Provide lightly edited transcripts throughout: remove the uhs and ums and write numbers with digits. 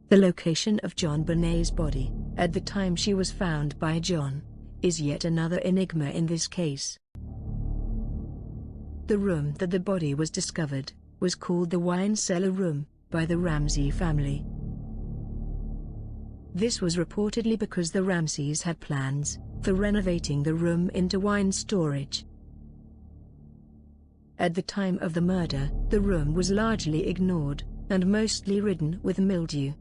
The location of JonBenet's body, at the time she was found by John, is yet another enigma in this case. The room that the body was discovered was called the wine cellar room by the Ramsey family. This was reportedly because the Ramseys had plans for renovating the room into wine storage. At the time of the murder, the room was largely ignored and mostly ridden with mildew.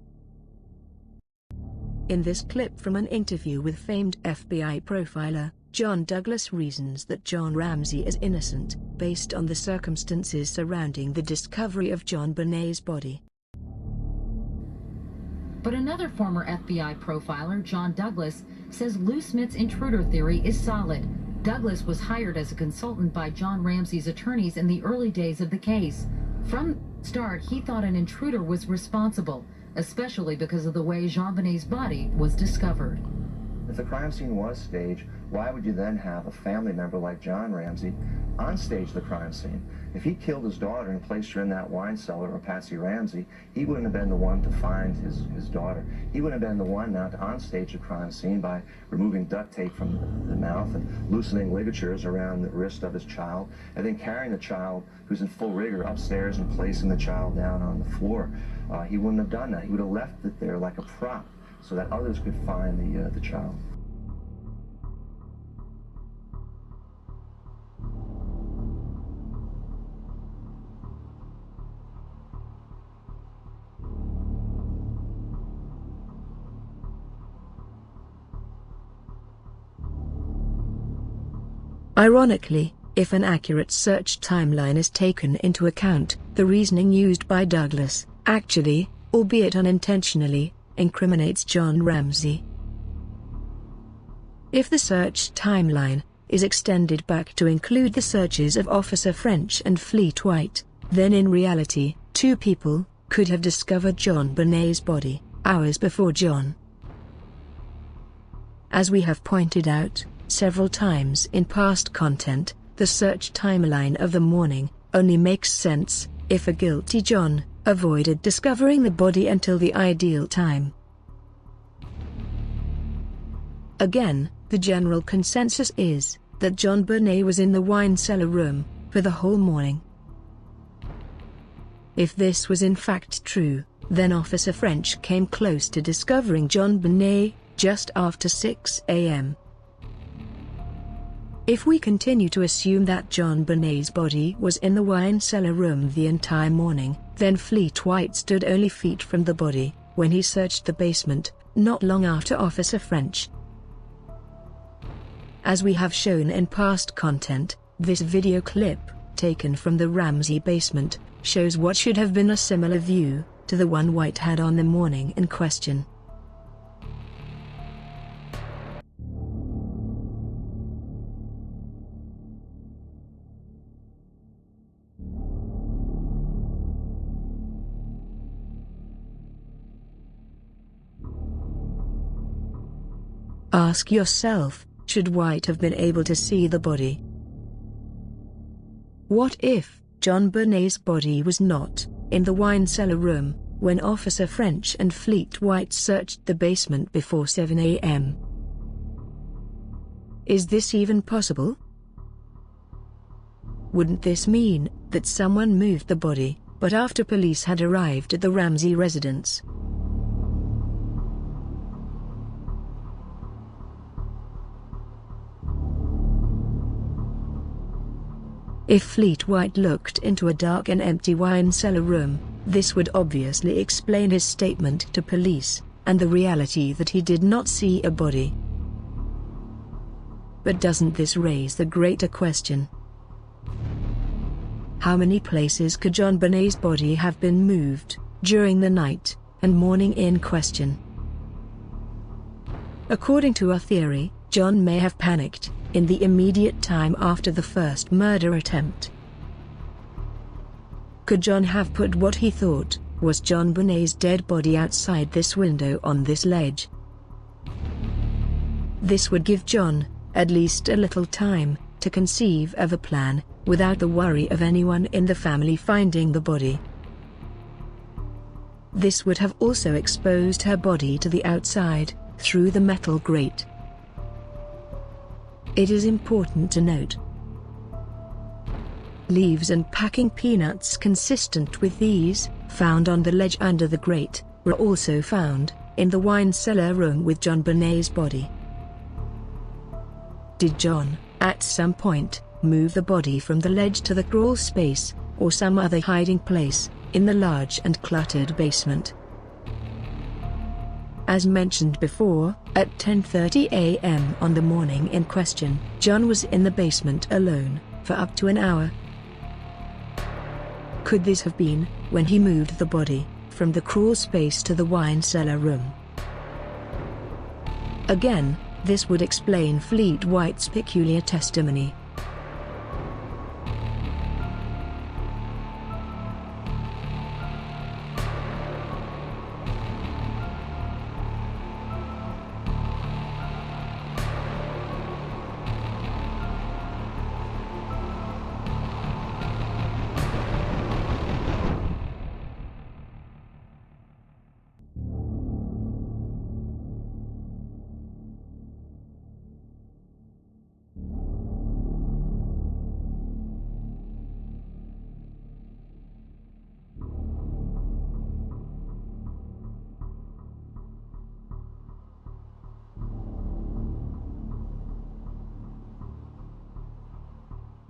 In this clip from an interview with famed FBI profiler, John Douglas reasons that John Ramsey is innocent, based on the circumstances surrounding the discovery of JonBenet's body. But another former FBI profiler, John Douglas, says Lou Smith's intruder theory is solid. Douglas was hired as a consultant by John Ramsey's attorneys in the early days of the case. From the start, he thought an intruder was responsible, especially because of the way JonBenet's body was discovered. If the crime scene was staged, why would you then have a family member like John Ramsey onstage the crime scene? If he killed his daughter and placed her in that wine cellar, or Patsy Ramsey, he wouldn't have been the one to find his daughter. He wouldn't have been the one now to onstage the crime scene by removing duct tape from the mouth and loosening ligatures around the wrist of his child, and then carrying the child, who's in full rigor, upstairs and placing the child down on the floor. He wouldn't have done that. He would have left it there like a prop so that others could find the child. Ironically, if an accurate search timeline is taken into account, the reasoning used by Douglas actually, albeit unintentionally, incriminates John Ramsey. If the search timeline is extended back to include the searches of Officer French and Fleet White, then in reality, two people could have discovered JonBenet's body hours before John. As we have pointed out several times in past content, the search timeline of the morning only makes sense if a guilty John avoided discovering the body until the ideal time. Again, the general consensus is that JonBenet was in the wine cellar room for the whole morning. If this was in fact true, then Officer French came close to discovering JonBenet just after 6 a.m. If we continue to assume that JonBenet's body was in the wine cellar room the entire morning, then Fleet White stood only feet from the body when he searched the basement, not long after Officer French. As we have shown in past content, this video clip, taken from the Ramsey basement, shows what should have been a similar view to the one White had on the morning in question. Ask yourself, should White have been able to see the body? What if JonBenet's body was not in the wine cellar room when Officer French and Fleet White searched the basement before 7 a.m.? Is this even possible? Wouldn't this mean that someone moved the body, but after police had arrived at the Ramsey residence? If Fleet White looked into a dark and empty wine cellar room, this would obviously explain his statement to police, and the reality that he did not see a body. But doesn't this raise the greater question? How many places could JonBenet's body have been moved during the night and morning in question? According to our theory, John may have panicked in the immediate time after the first murder attempt. Could John have put what he thought was JonBenet's dead body outside this window on this ledge? This would give John at least a little time to conceive of a plan, without the worry of anyone in the family finding the body. This would have also exposed her body to the outside, through the metal grate. It is important to note, leaves and packing peanuts consistent with these, found on the ledge under the grate, were also found in the wine cellar room with JonBenet's body. Did John, at some point, move the body from the ledge to the crawl space, or some other hiding place, in the large and cluttered basement? As mentioned before, at 10:30 a.m. on the morning in question, John was in the basement alone, for up to an hour. Could this have been when he moved the body from the crawl space to the wine cellar room? Again, this would explain Fleet White's peculiar testimony.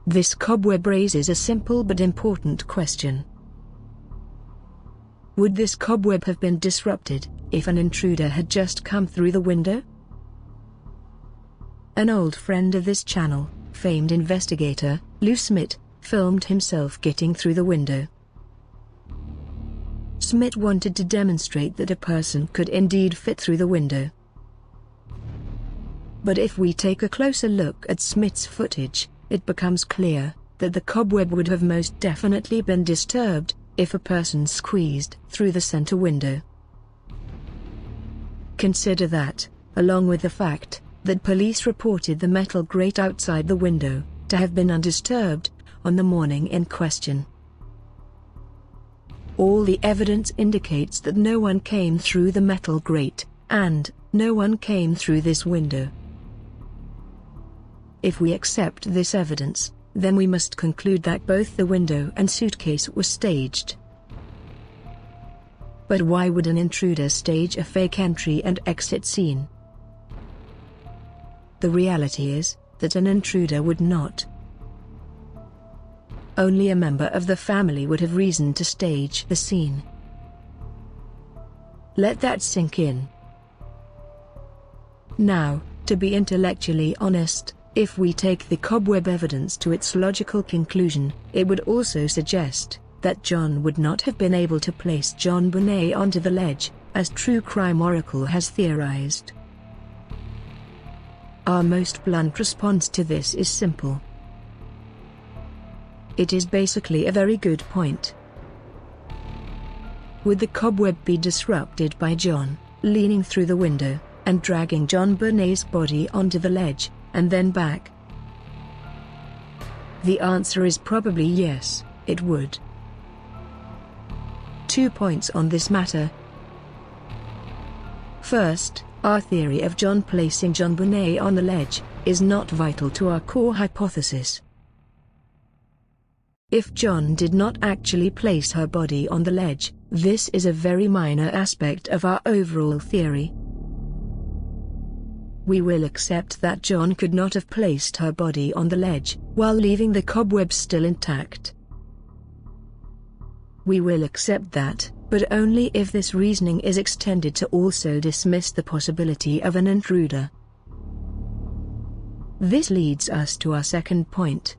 This cobweb raises a simple but important question. Would this cobweb have been disrupted if an intruder had just come through the window? An old friend of this channel, famed investigator, Lou Smith, filmed himself getting through the window. Smith wanted to demonstrate that a person could indeed fit through the window. But if we take a closer look at Smith's footage, it becomes clear that the cobweb would have most definitely been disturbed if a person squeezed through the center window. Consider that, along with the fact that police reported the metal grate outside the window to have been undisturbed on the morning in question. All the evidence indicates that no one came through the metal grate, and no one came through this window. If we accept this evidence, then we must conclude that both the window and suitcase were staged. But why would an intruder stage a fake entry and exit scene? The reality is that an intruder would not. Only a member of the family would have reason to stage the scene. Let that sink in. Now, to be intellectually honest, if we take the cobweb evidence to its logical conclusion, it would also suggest that John would not have been able to place JonBenet onto the ledge, as True Crime Oracle has theorized. Our most blunt response to this is simple. It is basically a very good point. Would the cobweb be disrupted by John leaning through the window and dragging JonBenet's body onto the ledge, and then back? The answer is probably yes, it would. 2 points on this matter. First, our theory of John placing JonBenet on the ledge is not vital to our core hypothesis. If John did not actually place her body on the ledge, this is a very minor aspect of our overall theory. We will accept that John could not have placed her body on the ledge while leaving the cobwebs still intact. We will accept that, but only if this reasoning is extended to also dismiss the possibility of an intruder. This leads us to our second point.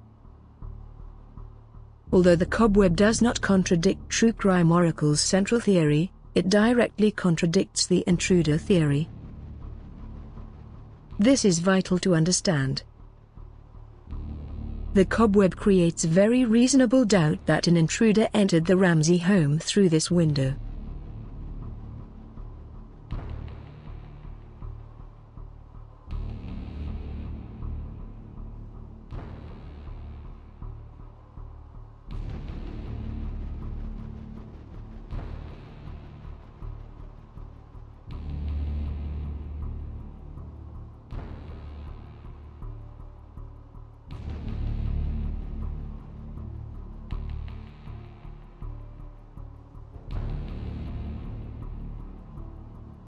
Although the cobweb does not contradict True Crime Oracle's central theory, it directly contradicts the intruder theory. This is vital to understand. The cobweb creates very reasonable doubt that an intruder entered the Ramsey home through this window.